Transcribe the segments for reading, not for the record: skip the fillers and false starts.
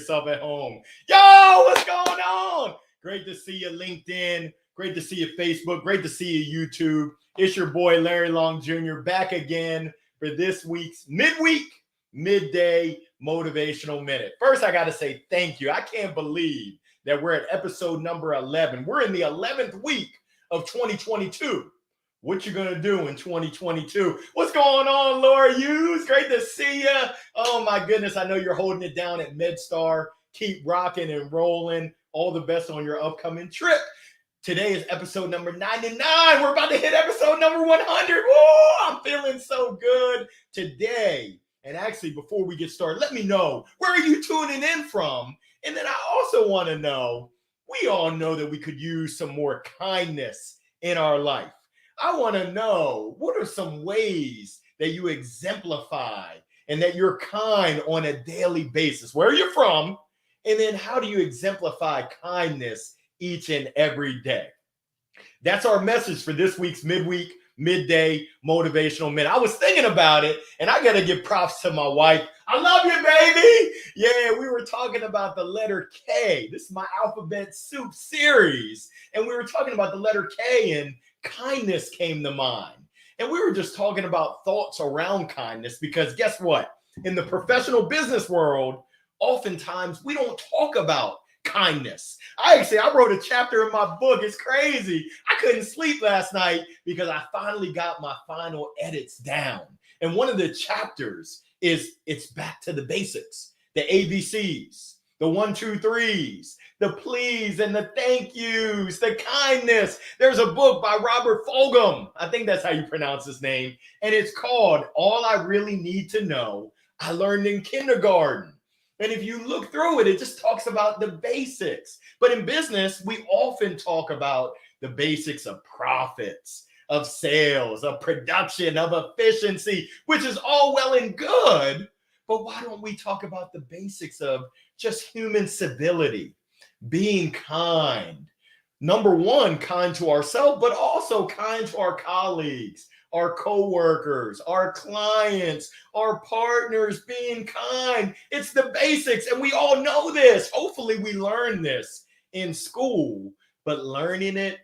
yourself at home. Yo, what's going on? Great to see you, LinkedIn. Great to see you, Facebook. Great to see you, YouTube. It's your boy, Larry Long Jr., back again for this week's Midweek, Midday Motivational Minute. First, I got to say thank you. I can't believe that we're at episode number 11. We're in the 11th week of 2022. What you gonna do in 2022? What's going on, Laura Hughes? Great to see you. Oh my goodness, I know you're holding it down at MedStar. Keep rocking and rolling. All the best on your upcoming trip. Today is episode number 99. We're about to hit episode number 100. Woo! I'm feeling so good today. And actually, before we get started, let me know, where are you tuning in from? And then I also want to know, we all know that we could use some more kindness in our life. I want to know, what are some ways that you exemplify and that you're kind on a daily basis? Where are you from? And then how do you exemplify kindness each and every day? That's our message for this week's Midweek, Midday Motivational Minute. I was thinking about it, and I got to give props to my wife. I love you, baby. Yeah, we were talking about the letter K. This is my Alphabet Soup series. And we were talking about the letter K, and kindness came to mind. And we were just talking about thoughts around kindness, because guess what? In the professional business world, oftentimes we don't talk about kindness. I wrote a chapter in my book. It's crazy. I couldn't sleep last night because I finally got my final edits down. And one of the chapters is it's back to the basics, the ABCs, the 1, 2, 3s, the please and the thank yous, the kindness. There's a book by Robert Fulghum. I think that's how you pronounce his name. And it's called All I Really Need to Know I Learned in Kindergarten. And if you look through it, it just talks about the basics. But in business, we often talk about the basics of profits, of sales, of production, of efficiency, which is all well and good. But why don't we talk about the basics of just human civility, being kind? Number one, kind to ourselves, but also kind to our colleagues, our coworkers, our clients, our partners, being kind. It's the basics, and we all know this. Hopefully we learn this in school, but learning it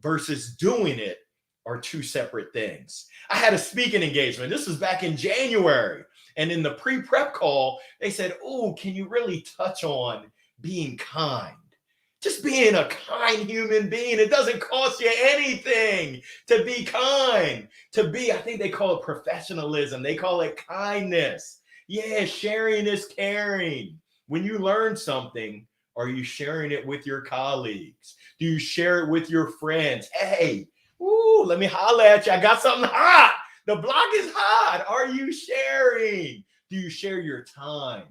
versus doing it are two separate things. I had a speaking engagement. This was back in January, and in the pre-prep call, they said, oh, can you really touch on being kind? Just being a kind human being. It doesn't cost you anything to be kind. To be, I think they call it professionalism. They call it kindness. Yeah, sharing is caring. When you learn something, are you sharing it with your colleagues? Do you share it with your friends? Hey, let me holler at you. I got something hot. The block is hot. Are you sharing? Do you share your time?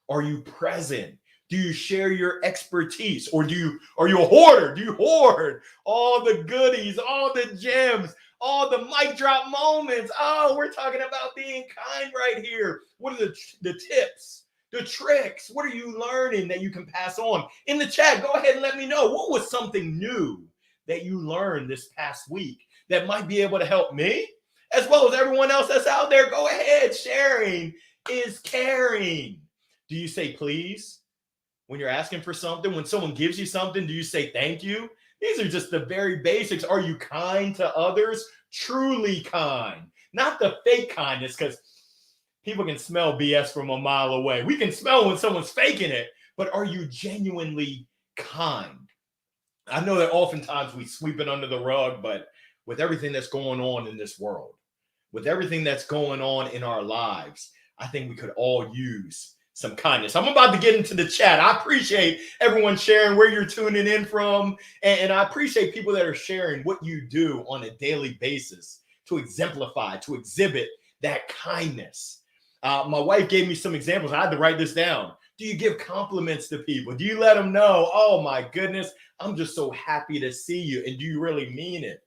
Are you present? Do you share your expertise, or are you a hoarder? Do you hoard all the goodies, all the gems, all the mic drop moments? Oh, we're talking about being kind right here. What are the tips, the tricks? What are you learning that you can pass on? In the chat, go ahead and let me know. What was something new that you learned this past week that might be able to help me, as well as everyone else that's out there? Go ahead. Sharing is caring. Do you say please when you're asking for something? When someone gives you something, do you say thank you? These are just the very basics. Are you kind to others? Truly kind. Not the fake kindness, because people can smell BS from a mile away. We can smell when someone's faking it, but are you genuinely kind? I know that oftentimes we sweep it under the rug, but with everything that's going on in this world, with everything that's going on in our lives, I think we could all use some kindness. I'm about to get into the chat. I appreciate everyone sharing where you're tuning in from. And I appreciate people that are sharing what you do on a daily basis to exemplify, to exhibit that kindness. My wife gave me some examples. I had to write this down. Do you give compliments to people? Do you let them know, oh my goodness, I'm just so happy to see you? And do you really mean it?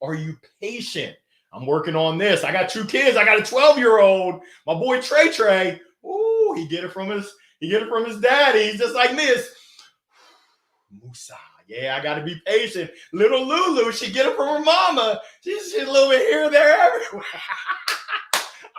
Are you patient? I'm working on this. I got 2 kids. I got a 12-year-old. My boy Trey. Ooh, he get it from his daddy. He's just like this. Musa. Yeah, I got to be patient. Little Lulu, she get it from her mama. She's a little bit here, there, everywhere.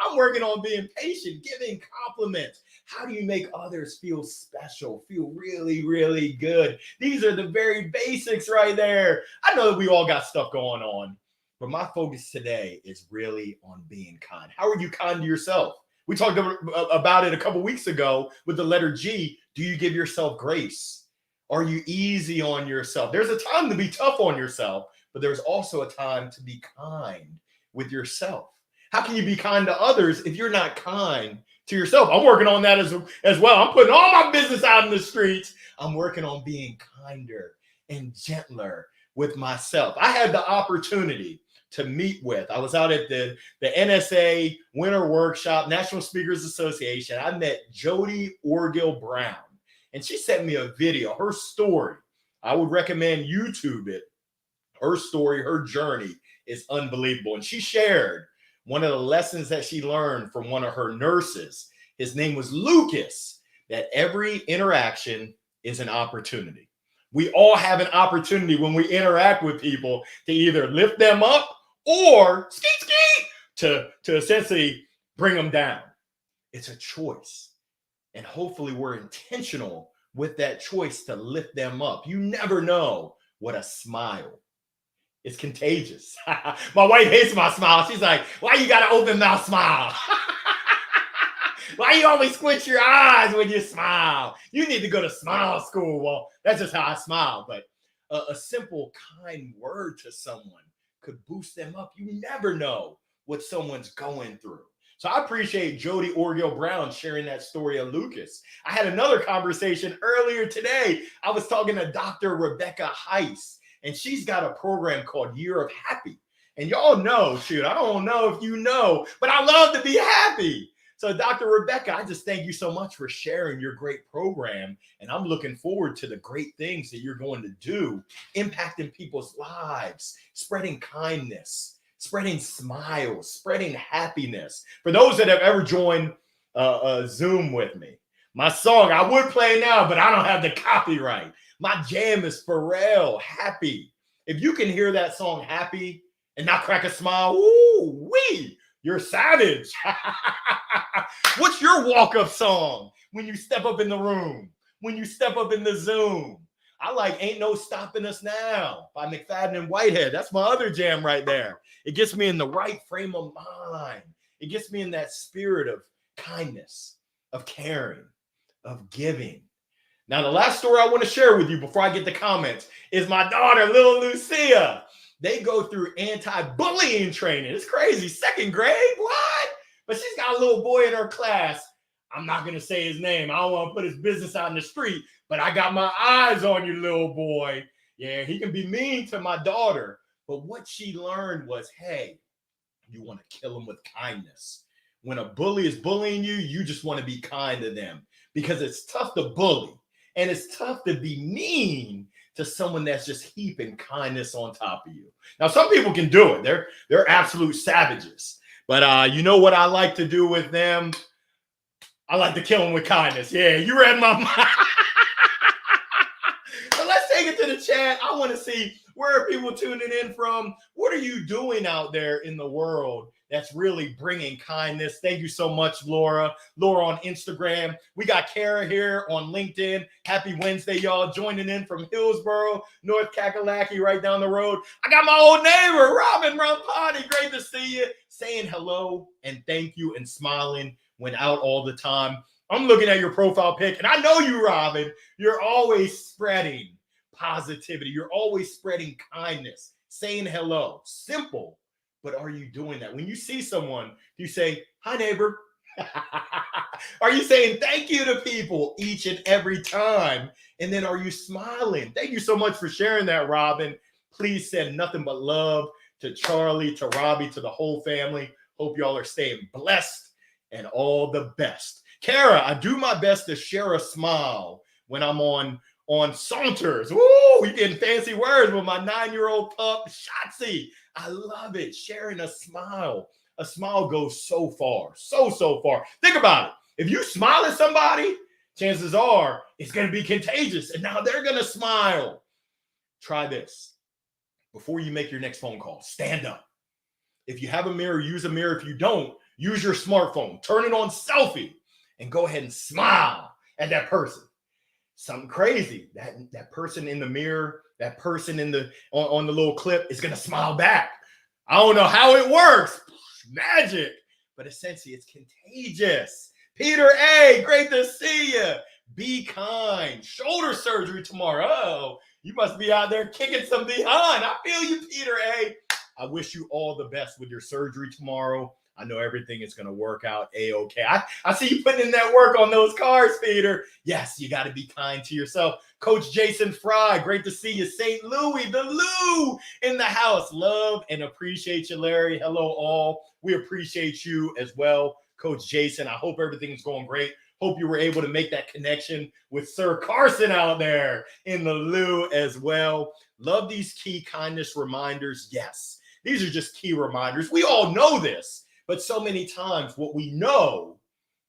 I'm working on being patient, giving compliments. How do you make others feel special, feel really, really good? These are the very basics right there. I know that we all got stuff going on, but my focus today is really on being kind. How are you kind to yourself? We talked about it a couple weeks ago with the letter G. Do you give yourself grace? Are you easy on yourself? There's a time to be tough on yourself, but there's also a time to be kind with yourself. How can you be kind to others if you're not kind to yourself? I'm working on that as well. I'm putting all my business out in the streets. I'm working on being kinder and gentler with myself. I had the opportunity to meet with. I was out at the NSA Winter Workshop, National Speakers Association. I met Jody Orgill Brown, and she sent me a video, her story. I would recommend YouTube it. Her story, her journey is unbelievable. And she shared one of the lessons that she learned from one of her nurses. His name was Lucas, that every interaction is an opportunity. We all have an opportunity when we interact with people to either lift them up or to essentially bring them down. It's a choice. And hopefully we're intentional with that choice to lift them up. You never know what a smile. It's contagious. My wife hates my smile. She's like, why you got to open mouth smile? Why you always squint your eyes when you smile? You need to go to smile school. Well, that's just how I smile. But a simple, kind word to someone could boost them up. You never know what someone's going through. So I appreciate Jody Orgill Brown sharing that story of Lucas. I had another conversation earlier today. I was talking to Dr. Rebecca Heiss, and she's got a program called Year of Happy. And y'all know, shoot, I don't know if you know, but I love to be happy. So Dr. Rebecca, I just thank you so much for sharing your great program. And I'm looking forward to the great things that you're going to do, impacting people's lives, spreading kindness, spreading smiles, spreading happiness. For those that have ever joined Zoom with me, my song, I would play now, but I don't have the copyright. My jam is Pharrell, Happy. If you can hear that song, Happy, and not crack a smile, ooh, wee, you're savage. What's your walk-up song when you step up in the room, when you step up in the Zoom? I like Ain't No Stopping Us Now by McFadden and Whitehead. That's my other jam right there. It gets me in the right frame of mind. It gets me in that spirit of kindness, of caring, of giving. Now, the last story I want to share with you before I get the comments is my daughter, little Lucia. They go through anti-bullying training. It's crazy. 2nd grade? What? But she's got a little boy in her class. I'm not going to say his name. I don't want to put his business out in the street, but I got my eyes on you, little boy. Yeah, he can be mean to my daughter. But what she learned was, hey, you want to kill him with kindness. When a bully is bullying you, you just want to be kind to them because it's tough to bully. And it's tough to be mean to someone that's just heaping kindness on top of you. Now, some people can do it. They're absolute savages. But you know what I like to do with them? I like to kill them with kindness. Yeah, you read my mind. So let's take it to the chat. I want to see, where are people tuning in from? What are you doing out there in the world that's really bringing kindness? Thank you so much, Laura. Laura on Instagram. We got Kara here on LinkedIn. Happy Wednesday, y'all. Joining in from Hillsboro, North Kakalaki, right down the road. I got my old neighbor, Robin Rampani. Great to see you. Saying hello and thank you and smiling when out all the time. I'm looking at your profile pic, and I know you, Robin. You're always spreading positivity. You're always spreading kindness, saying hello. Simple. But are you doing that? When you see someone, you say, hi, neighbor. Are you saying thank you to people each and every time? And then are you smiling? Thank you so much for sharing that, Robin. Please send nothing but love to Charlie, to Robbie, to the whole family. Hope y'all are staying blessed and all the best. Kara, I do my best to share a smile when I'm on saunters. Woo, you're getting fancy words with my 9-year-old pup, Shotzi. I love it. Sharing a smile. A smile goes so far, so far. Think about it. If you smile at somebody, chances are it's going to be contagious. And now they're going to smile. Try this. Before you make your next phone call, stand up. If you have a mirror, use a mirror. If you don't, use your smartphone. Turn it on selfie and go ahead and smile at that person. Something crazy. That person in the mirror, that person in the on the little clip is gonna smile back. I don't know how it works. Magic. But essentially, it's contagious. Peter A., great to see you. Be kind. Shoulder surgery tomorrow. Oh, you must be out there kicking some behind. I feel you, Peter A. I wish you all the best with your surgery tomorrow. I know everything is going to work out A-okay. I see you putting in that work on those cars, Peter. Yes, you got to be kind to yourself. Coach Jason Fry, great to see you. St. Louis, the Lou in the house. Love and appreciate you, Larry. Hello, all. We appreciate you as well, Coach Jason. I hope everything's going great. Hope you were able to make that connection with Sir Carson out there in the Lou as well. Love these key kindness reminders. Yes, these are just key reminders. We all know this. But so many times what we know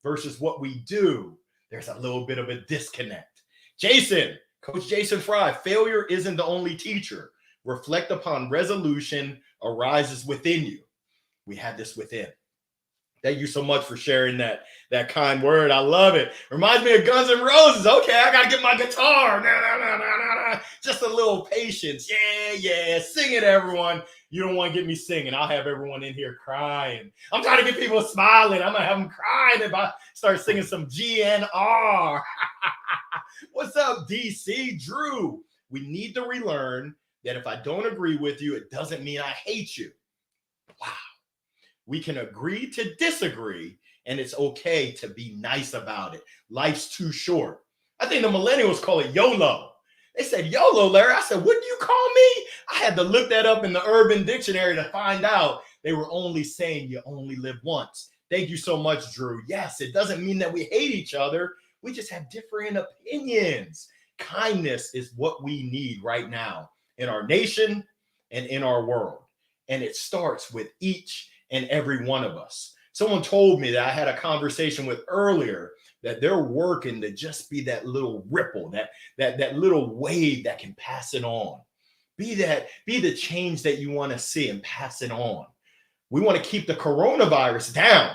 versus what we do, there's a little bit of a disconnect. Jason, Coach Jason Fry, failure isn't the only teacher. Reflect upon resolution arises within you. We have this within. Thank you so much for sharing that kind word. I love it. Reminds me of Guns N' Roses. Okay, I got to get my guitar. Just a little patience. Yeah. Sing it, everyone. You don't want to get me singing. I'll have everyone in here crying. I'm trying to get people smiling. I'm going to have them crying if I start singing some GNR. What's up, DC? Drew, we need to relearn that if I don't agree with you, it doesn't mean I hate you. Wow. We can agree to disagree, and it's okay to be nice about it. Life's too short. I think the millennials call it YOLO. They said, YOLO, Larry. I said, what do you call me? I had to look that up in the Urban Dictionary to find out they were only saying you only live once. Thank you so much, Drew. Yes, it doesn't mean that we hate each other. We just have different opinions. Kindness is what we need right now in our nation and in our world. And it starts with each and every one of us. Someone told me that I had a conversation with earlier that they're working to just be that little ripple, that little wave that can pass it on. Be the change that you want to see and pass it on. We want to keep the coronavirus down,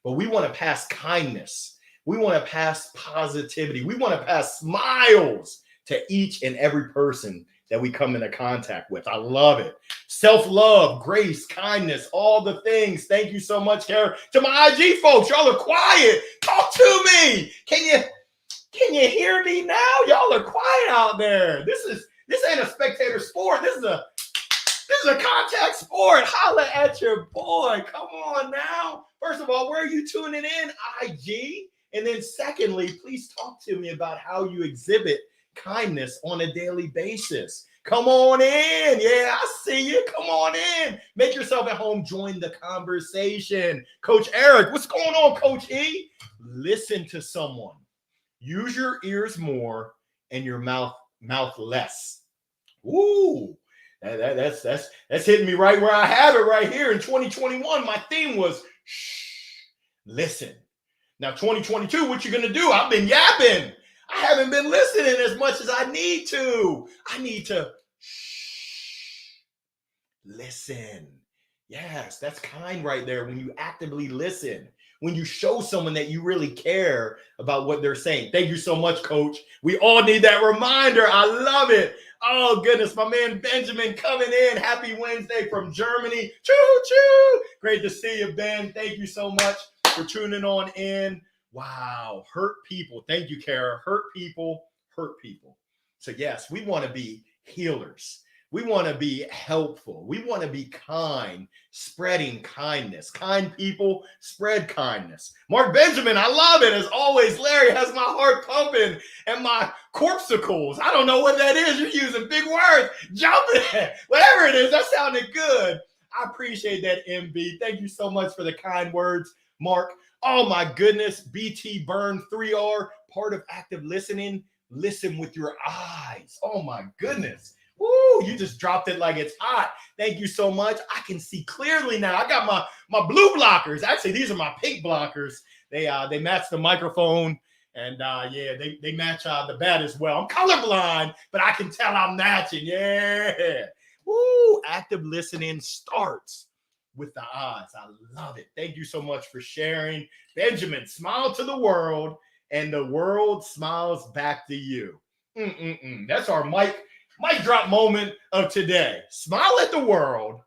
but we want to pass kindness. We want to pass positivity. We want to pass smiles to each and every person that we come into contact with. I love it. Self-love, grace, kindness, all the things. Thank you so much, Kara. To my IG folks, y'all are quiet. Talk to me. Can you hear me now? Y'all are quiet out there. This ain't a spectator sport. This is a contact sport. Holla at your boy. Come on now. First of all, where are you tuning in? IG. And then secondly, please talk to me about how you exhibit kindness on a daily basis. Come on in. Yeah, I see you. Come on in. Make yourself at home. Join the conversation. Coach Eric, what's going on, Coach E? Listen to someone. Use your ears more and your mouth less. Ooh, that's hitting me right where I have it right here. In 2021, my theme was shh, listen. Now, 2022, what you gonna do? I've been yapping. I haven't been listening as much as I need to. I need to listen. Yes, that's kind right there when you actively listen, when you show someone that you really care about what they're saying. Thank you so much, Coach. We all need that reminder. I love it. Oh, goodness, my man Benjamin coming in. Happy Wednesday from Germany. Choo-choo. Great to see you, Ben. Thank you so much for tuning on in. Wow, hurt people. Thank you, Kara. Hurt people. So yes, we want to be healers. We want to be helpful. We want to be kind, spreading kindness. Kind people spread kindness. Mark Benjamin, I love it. As always, Larry has my heart pumping and my corpuscles. I don't know what that is. You're using big words. Jumping. Whatever it is, that sounded good. I appreciate that, MB. Thank you so much for the kind words, Mark. Oh my goodness, BT Burn 3R, part of active listening. Listen with your eyes. Oh my goodness. Woo, you just dropped it like it's hot. Thank you so much. I can see clearly now. I got my blue blockers. Actually, these are my pink blockers. They match the microphone, and they match the bat as well. I'm colorblind, but I can tell I'm matching. Yeah. Woo, active listening starts with the odds. I love it. Thank you so much for sharing. Benjamin, smile to the world, and the world smiles back to you. That's our mic drop moment of today. Smile at the world,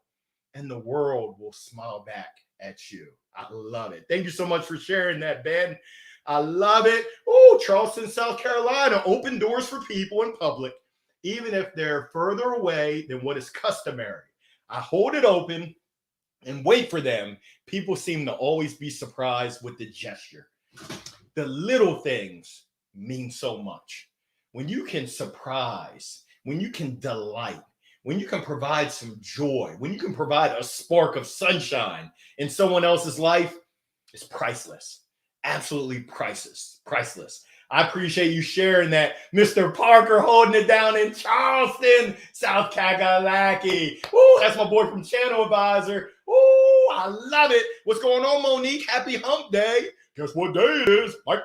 and the world will smile back at you. I love it. Thank you so much for sharing that, Ben. I love it. Oh, Charleston, South Carolina, open doors for people in public, even if they're further away than what is customary. I hold it open and wait for them. People seem to always be surprised with the gesture. The little things mean so much. When you can surprise, when you can delight, when you can provide some joy, when you can provide a spark of sunshine in someone else's life, it's priceless. Absolutely priceless. I appreciate you sharing that. Mr. Parker holding it down in Charleston, South Carolina. Ooh, that's my boy from Channel Advisor. Ooh, I love it. What's going on, Monique? Happy hump day. Guess what day it is? Mike.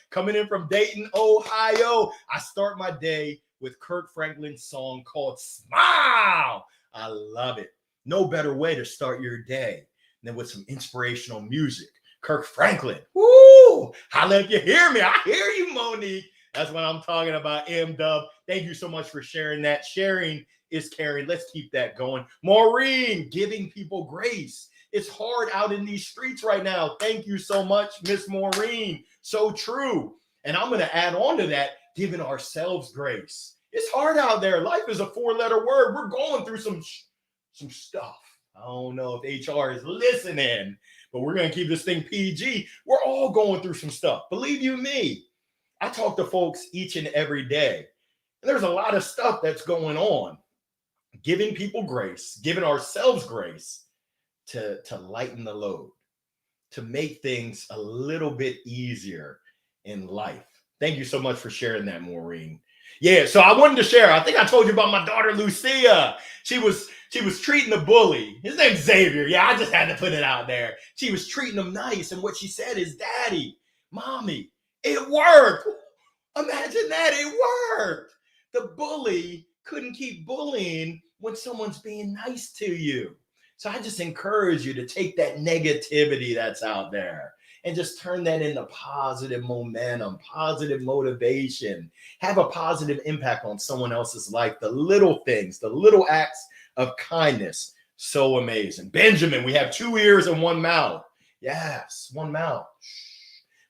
Coming in from Dayton, Ohio. I start my day with Kirk Franklin's song called Smile. I love it. No better way to start your day than with some inspirational music. Kirk Franklin. Woo! Holla if you hear me. I hear you, Monique. That's what I'm talking about, M-Dub. Thank you so much for sharing that. Sharing is caring. Let's keep that going. Maureen, giving people grace. It's hard out in these streets right now. Thank you so much, Miss Maureen. So true. And I'm going to add on to that, giving ourselves grace. It's hard out there. Life is a 4-letter word. We're going through some stuff. I don't know if HR is listening, but we're going to keep this thing PG. We're all going through some stuff. Believe you me, I talk to folks each and every day. And there's a lot of stuff that's going on. Giving people grace, giving ourselves grace to lighten the load, to make things a little bit easier in life. Thank you so much for sharing that, Maureen. Yeah, so I wanted to share. I think I told you about my daughter, Lucia. She was treating the bully. His name's Xavier. Yeah, I just had to put it out there. She was treating him nice. And what she said is, Daddy, Mommy, it worked. Imagine that. It worked. The bully couldn't keep bullying when someone's being nice to you. So I just encourage you to take that negativity that's out there and just turn that into positive momentum, positive motivation, have a positive impact on someone else's life. The little things, the little acts of kindness, so amazing. Benjamin, we have 2 ears and 1 mouth. Yes, 1 mouth.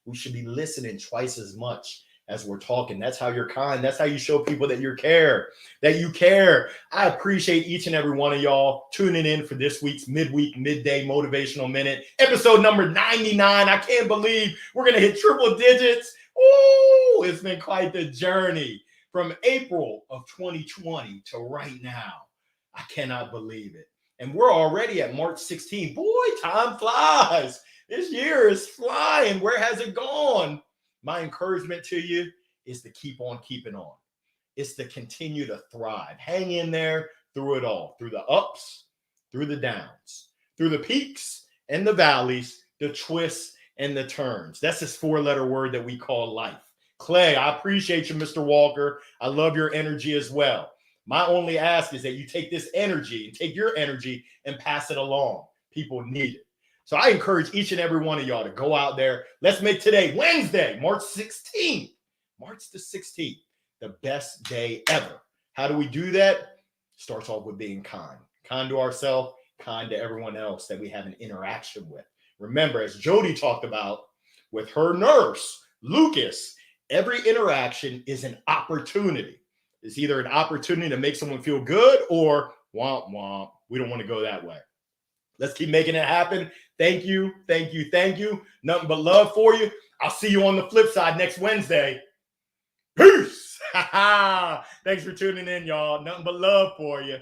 We should be listening twice as much as we're talking. That's how you're kind. That's how you show people that you care, I appreciate each and every one of y'all tuning in for this week's Midweek Midday Motivational Minute, episode number 99. I can't believe we're going to hit triple digits. Ooh, it's been quite the journey from April of 2020 to right now. I cannot believe it. And we're already at March 16th. Boy, time flies. This year is flying. Where has it gone? My encouragement to you is to keep on keeping on. It's to continue to thrive. Hang in there through it all, through the ups, through the downs, through the peaks and the valleys, the twists and the turns. That's this 4-letter word that we call life. Clay, I appreciate you, Mr. Walker. I love your energy as well. My only ask is that you take this energy and take your energy and pass it along. People need it. So I encourage each and every one of y'all to go out there. Let's make today, Wednesday, March 16th, March the 16th, the best day ever. How do we do that? Starts off with being kind to ourselves, kind to everyone else that we have an interaction with. Remember, as Jody talked about with her nurse, Lucas, every interaction is an opportunity. It's either an opportunity to make someone feel good or womp womp. We don't want to go that way. Let's keep making it happen. Thank you. Nothing but love for you. I'll see you on the flip side next Wednesday. Peace. Thanks for tuning in, y'all. Nothing but love for you.